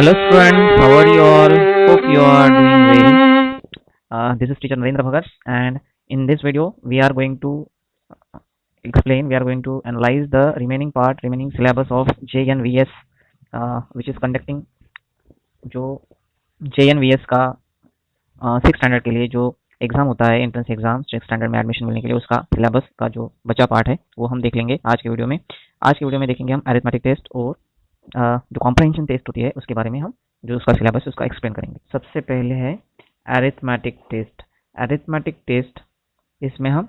Hello students, how are you all? Hope you are doing well. This is teacher Narendra Bhagat, and in this video we are going to we are going to analyze the remaining syllabus of JNVS, which is conducting जो JNVS का 6 standard के लिए जो exam होता है, entrance exam 6 standard में admission मिलने के लिए, उसका सिलेबस का जो बचा पार्ट है वो हम देख लेंगे आज के वीडियो में। आज के वीडियो में देखेंगे हम अरिथमेटिक टेस्ट और जो कॉम्प्रहेंशन टेस्ट होती है उसके बारे में हम जो उसका सिलेबस है उसका एक्सप्लेन करेंगे। सबसे पहले है अरिथमेटिक टेस्ट। अरिथमेटिक टेस्ट इसमें हम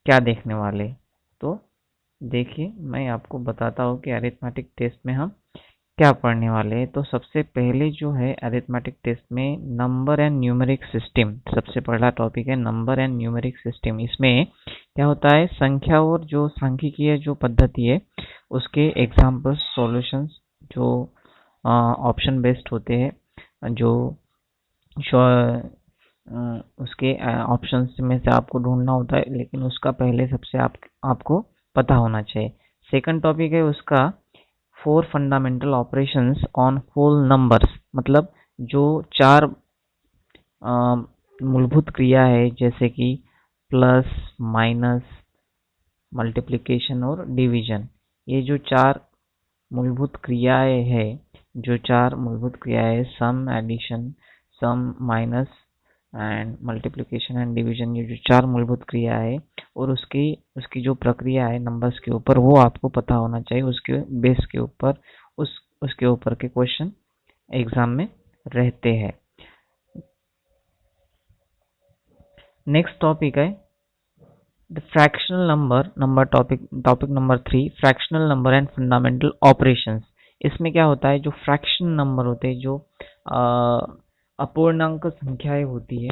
क्या देखने वाले, तो देखिए मैं आपको बताता हूँ कि अरिथमेटिक टेस्ट में हम क्या पढ़ने वाले हैं। तो सबसे पहले जो है अरिथमेटिक टेस्ट में नंबर एंड न्यूमेरिक सिस्टम, सबसे पहला टॉपिक है नंबर एंड न्यूमेरिक सिस्टम। इसमें क्या होता है, संख्या और जो सांख्यिकीय जो पद्धति है उसके एग्जाम्पल्स, सॉल्यूशंस जो ऑप्शन बेस्ड होते हैं, जो उसके ऑप्शंस में से आपको ढूंढना होता है, लेकिन उसका पहले सबसे आपको पता होना चाहिए। सेकंड टॉपिक है उसका 4 fundamental operations on whole numbers, मतलब जो 4 मूलभूत क्रिया है जैसे कि प्लस, माइनस, मल्टीप्लिकेशन और डिवीजन। ये जो 4 मूलभूत क्रियाएं है, sum, addition, sum, minus and multiplication and division, ये जो 4 मूलभूत क्रिया है और उसकी जो प्रक्रिया है नंबर्स के ऊपर, वो आपको पता होना चाहिए। उसके बेस के ऊपर उसके ऊपर के क्वेश्चन एग्जाम में रहते हैं। नेक्स्ट टॉपिक है the fractional number topic number 3, fractional number and fundamental operations. इसमें क्या होता है, जो फ्रैक्शन नंबर होते हैं, जो अपूर्णांक संख्याएं होती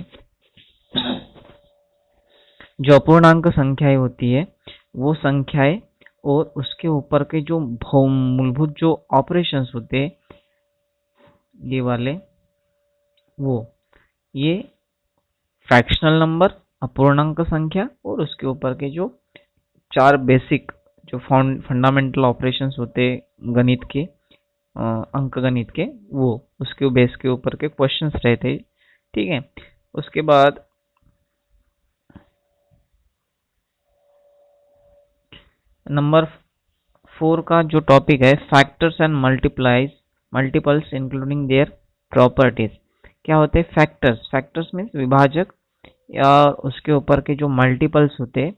है, वो संख्याएं और उसके ऊपर के जो मूलभूत जो ऑपरेशंस होते हैं, ये वाले, ये फ्रैक्शनल नंबर, अपूर्णांक संख्या और उसके ऊपर के जो 4 बेसिक जो फंडामेंटल ऑपरेशंस होते गणित के, अंक गणित के, वो उसके बेस के ऊपर के क्वेश्चंस रहते। ठीक है, उसके बाद नंबर 4 का जो टॉपिक है factors and multiples including their properties. क्या होते हैं फैक्टर्स? फैक्टर्स मीन्स विभाजक, या उसके ऊपर के जो मल्टीपल्स होते,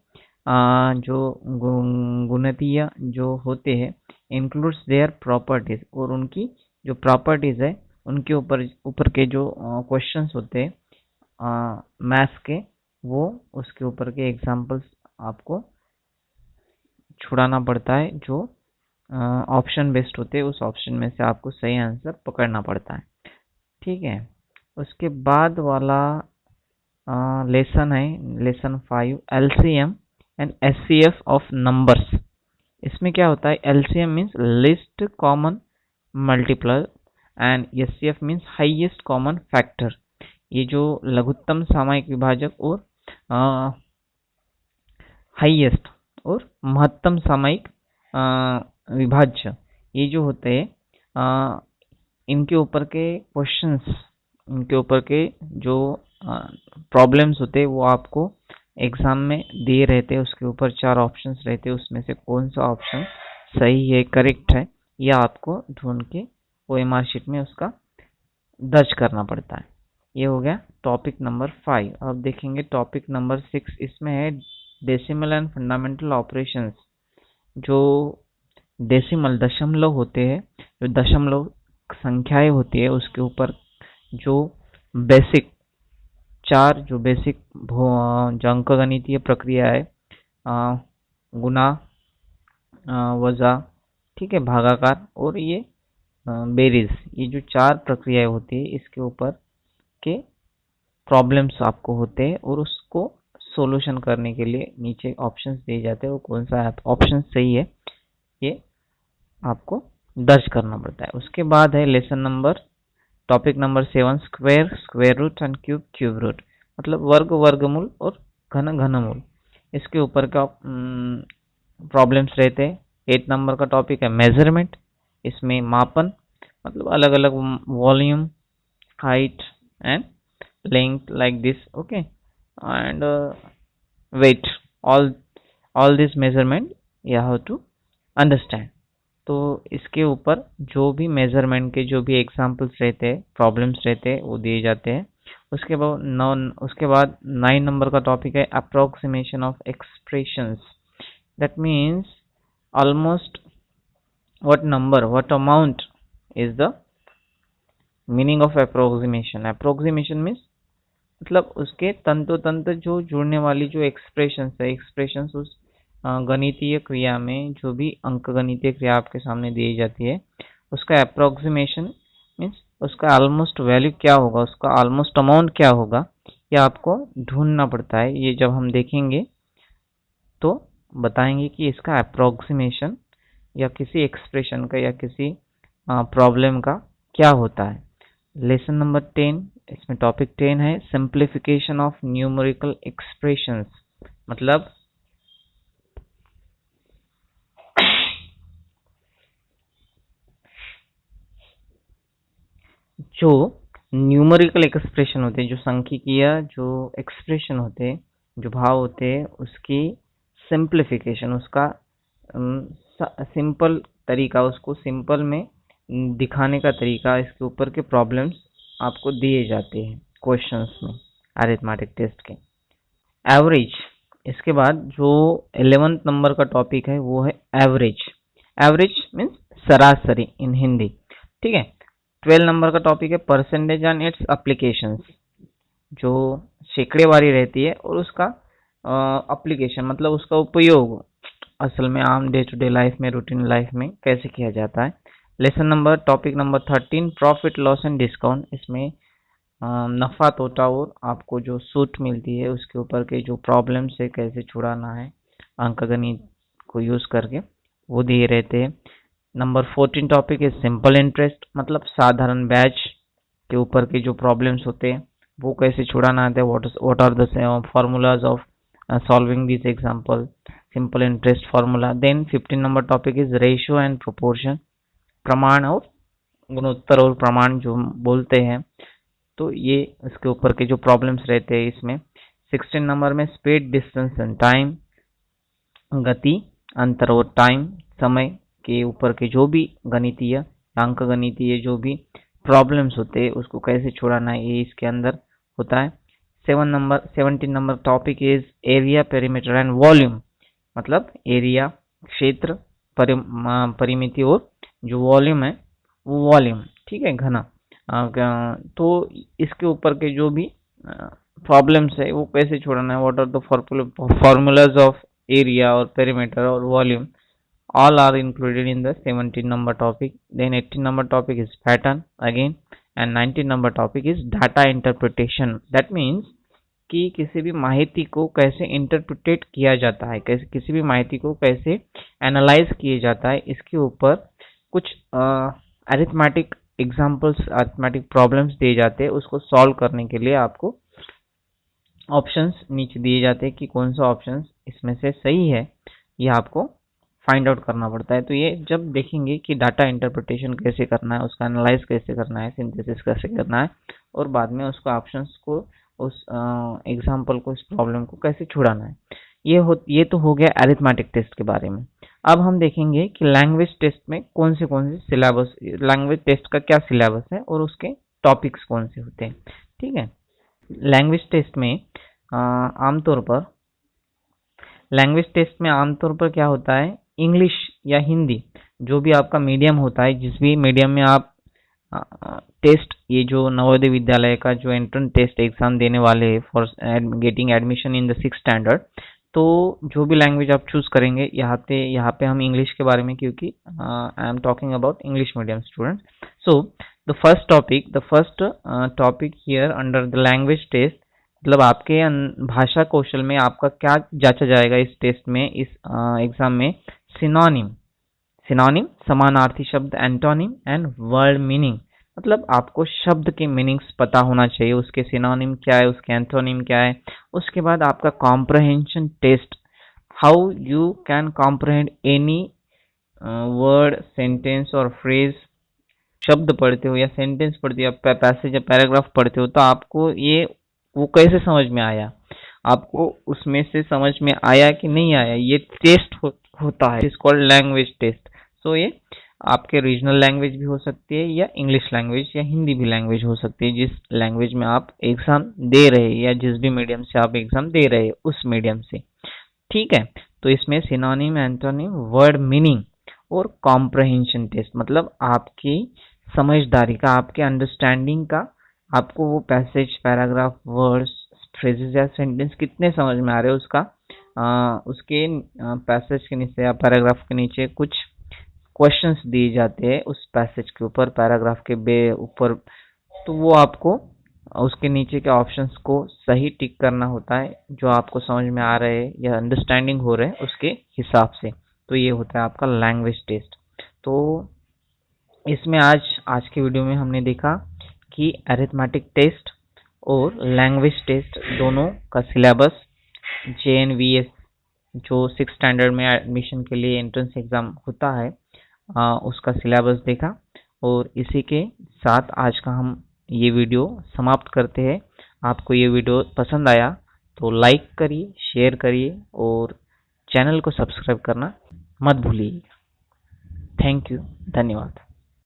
जो गुणितीय जो होते हैं, इंक्लूड्स देयर प्रॉपर्टीज, और उनकी जो प्रॉपर्टीज है उनके ऊपर के जो क्वेश्चंस होते हैं मैथ्स के, वो उसके ऊपर के एग्जांपल्स आपको छुड़ाना पड़ता है। जो ऑप्शन बेस्ड होते हैं उस ऑप्शन में से आपको सही आंसर पकड़ना पड़ता है। ठीक है, उसके बाद वाला लेसन है lesson 5, LCM and HCF of numbers. इसमें क्या होता है, LCM means list common multiple and HCF means highest common factor. ये जो लघुत्तम सामायिक विभाजक और हाईएस्ट और महत्तम सामायिक विभाज्य, ये जो होते हैं इनके ऊपर के क्वेश्चंस, इनके ऊपर के जो प्रॉब्लम्स होते हैं वो आपको एग्जाम में दिए रहते हैं। उसके ऊपर 4 ऑप्शंस रहते हैं, उसमें से कौन सा ऑप्शन सही है, करेक्ट है, यह आपको ढूंढ के ओएमआर शीट में उसका दर्ज करना पड़ता है। ये हो गया टॉपिक नंबर 5। अब देखेंगे टॉपिक नंबर 6। इसमें है डेसिमल एंड फंडामेंटल ऑपरेशंस। जो डेसिमल दशमलव होते हैं, जो दशमलव संख्याएं होती है, उसके ऊपर जो बेसिक 4 जो बेसिक जो अंकगणितीय प्रक्रिया है, गुना, वजा, ठीक है, भागाकार और ये बेरीज, ये जो 4 प्रक्रियाएं होती है इसके ऊपर के प्रॉब्लम्स आपको होते हैं और उसको सॉल्यूशन करने के लिए नीचे ऑप्शंस दिए जाते हैं। वो कौन सा ऑप्शन सही है ये आपको दर्ज करना पड़ता है। उसके बाद है lesson number topic number 7, square root and cube root, मतलब वर्गमूल और घनमूल। इसके ऊपर का प्रॉब्लम्स रहते हैं। 8 नंबर का टॉपिक है मेजरमेंट। इसमें मापन मतलब अलग अलग volume, height and length like this, okay, and weight, all all this measurement you have to understand. तो इसके ऊपर जो भी मेजरमेंट के जो भी एग्जांपल्स रहते हैं, प्रॉब्लम्स रहते हैं, वो दिए जाते हैं। उसके बाद 9 नंबर का टॉपिक है approximation of expressions. That means almost what number, what amount is the meaning of approximation. Approximation means मतलब उसके तंतोतंत जो जुड़ने वाली जो एक्सप्रेशंस है, एक्सप्रेशंस उस गणितीय क्रिया में जो भी अंक गणितीय क्रिया आपके सामने दी जाती है, उसका अप्रोक्सीमेशन मीन्स उसका ऑलमोस्ट वैल्यू क्या होगा, उसका ऑलमोस्ट अमाउंट क्या होगा, ये आपको ढूंढना पड़ता है। ये जब हम देखेंगे तो बताएंगे कि इसका अप्रोक्सीमेशन या किसी एक्सप्रेशन का या किसी प्रॉब्लम का क्या होता है। लेसन नंबर 10, इसमें टॉपिक 10 है सिंप्लीफिकेशन ऑफ न्यूमेरिकल एक्सप्रेशंस। मतलब जो न्यूमेरिकल एक्सप्रेशन होते हैं, जो सांख्यिकीय जो एक्सप्रेशन होते हैं, जो भाव होते हैं, उसकी सिंप्लीफिकेशन, उसका सिंपल तरीका, उसको सिंपल में दिखाने का तरीका, इसके ऊपर के प्रॉब्लम्स आपको दिए जाते हैं क्वेश्चंस में अरिथमेटिक टेस्ट के। एवरेज, इसके बाद जो 11th नंबर का टॉपिक है वो है एवरेज। एवरेज मीन्स सरासरी इन हिंदी, ठीक है। 12 नंबर का टॉपिक है परसेंटेज एंड इट्स एप्लीकेशंस, जो सैकड़ेवारी रहती है और उसका एप्लीकेशन मतलब उसका उपयोग असल में आम डे टू डे लाइफ में, रूटीन लाइफ में कैसे किया जाता है। Lesson number topic number 13 profit loss and discount. इसमें नफ़ा तोटा और आपको जो छूट मिलती है उसके ऊपर के जो प्रॉब्लम से कैसे छुड़ाना है अंकगणित को यूज करके, वो दिए रहते हैं। नंबर 14 टॉपिक है सिंपल इंटरेस्ट, मतलब साधारण ब्याज के ऊपर के जो प्रॉब्लम्स होते हैं वो कैसे छुड़ाना आता है। What are the formulas of solving this example, simple interest formula. Then 15 number topic is ratio and proportion, प्रमाण और गुणोत्तर और प्रमाण जो बोलते हैं, तो ये इसके ऊपर के जो प्रॉब्लम्स रहते हैं इसमें। 16 नंबर में स्पीड, डिस्टेंस एंड टाइम, गति, अंतर और टाइम, समय के ऊपर के जो भी गणितीय अंक गणितीय जो भी प्रॉब्लम्स होते हैं उसको कैसे छुड़ाना है, ये इसके अंदर होता है। 17 number topic is area, perimeter and volume, मतलब एरिया क्षेत्र, परिमिति और जो वॉल्यूम है वो वॉल्यूम, ठीक है, घना। तो इसके ऊपर के जो भी प्रॉब्लम्स है वो कैसे छोड़ना है। What are the formulas of area और पेरीमीटर और volume, all are included in the 17 number topic. Then 18 number topic is pattern again, and 19 number topic is data interpretation. That means कि किसी भी माहिती को कैसे इंटरप्रिटेट किया जाता है, कैसे किसी भी माहिती को कैसे एनालाइज किया जाता है, इसके ऊपर कुछ अरिथमेटिक एग्जांपल्स, अरिथमेटिक प्रॉब्लम्स दिए जाते हैं। उसको सॉल्व करने के लिए आपको ऑप्शंस नीचे दिए जाते हैं कि कौन सा ऑप्शन इसमें से सही है, ये आपको फाइंड आउट करना पड़ता है। तो ये जब देखेंगे कि डाटा इंटरप्रिटेशन कैसे करना है, उसका एनालाइज कैसे करना है, सिंथेसिस कैसे करना है, और बाद में उसको ऑप्शंस को, उस एग्जांपल को, इस प्रॉब्लम को कैसे छुड़ाना है, ये तो हो गया अरिथमेटिक टेस्ट के बारे में। अब हम देखेंगे कि लैंग्वेज टेस्ट में कौन से सिलेबस, लैंग्वेज टेस्ट का क्या सिलेबस है और उसके टॉपिक्स कौन से होते हैं, ठीक है। लैंग्वेज टेस्ट में आमतौर पर क्या होता है, इंग्लिश या हिंदी जो भी आपका मीडियम होता है, जिस भी मीडियम में आप टेस्ट, ये जो नवोदय विद्यालय का जो एंट्रेंस टेस्ट एग्जाम देने वाले हैं for getting admission in the 6th standard, तो जो भी लैंग्वेज आप चूज करेंगे, यहाँ पे हम इंग्लिश के बारे में, क्योंकि I am talking about English medium student. So the first topic here under the language test, मतलब आपके भाषा कौशल में आपका क्या जांचा जाएगा इस टेस्ट में, इस एग्जाम में। सिनोनिम समानार्थी शब्द, एंटोनिम एंड वर्ड मीनिंग, मतलब आपको शब्द के मीनिंग्स पता होना चाहिए, उसके सिनोनिम क्या है, उसके एंटोनिम क्या है। उसके बाद आपका comprehension test, how you can comprehend any word, sentence और फ्रेज शब्द पढ़ते हो या सेंटेंस पढ़ते हो या पैसेज या पैराग्राफ पढ़ते हो तो आपको ये वो कैसे समझ में आया, आपको उसमें से समझ में आया कि नहीं आया, ये टेस्ट होता है, इज कॉल्ड लैंग्वेज टेस्ट। सो ये आपके रीजनल लैंग्वेज भी हो सकती है या इंग्लिश लैंग्वेज या हिंदी भी लैंग्वेज हो सकती है, जिस लैंग्वेज में आप एग्जाम दे रहे हैं या जिस भी मीडियम से आप एग्जाम दे रहे हैं उस मीडियम से। ठीक है, तो इसमें सिनोनिम, एंटोनिम, वर्ड मीनिंग और कॉम्प्रहेंशन टेस्ट, मतलब आपकी समझदारी का, आपके अंडरस्टैंडिंग का, आपको वो पैसेज, पैराग्राफ, वर्ड्स, फ्रेजेस या सेंटेंस कितने समझ में आ रहे हैं उसका उसके पैसेज के नीचे या पैराग्राफ के नीचे कुछ क्वेश्चंस दिए जाते हैं उस पैसेज के ऊपर, पैराग्राफ के ऊपर, तो वो आपको उसके नीचे के ऑप्शंस को सही टिक करना होता है जो आपको समझ में आ रहे हैं या अंडरस्टैंडिंग हो रहे हैं उसके हिसाब से। तो ये होता है आपका लैंग्वेज टेस्ट। तो इसमें आज की वीडियो में हमने देखा कि अरिथमेटिक टेस्ट और लैंग्वेज टेस्ट दोनों का सिलेबस, JNVS जो 6 स्टैंडर्ड में एडमिशन के लिए एंट्रेंस एग्जाम होता है उसका सिलेबस देखा। और इसी के साथ आज का हम ये वीडियो समाप्त करते हैं। आपको ये वीडियो पसंद आया तो लाइक करिए, शेयर करिए और चैनल को सब्सक्राइब करना मत भूलिए। थैंक यू, धन्यवाद।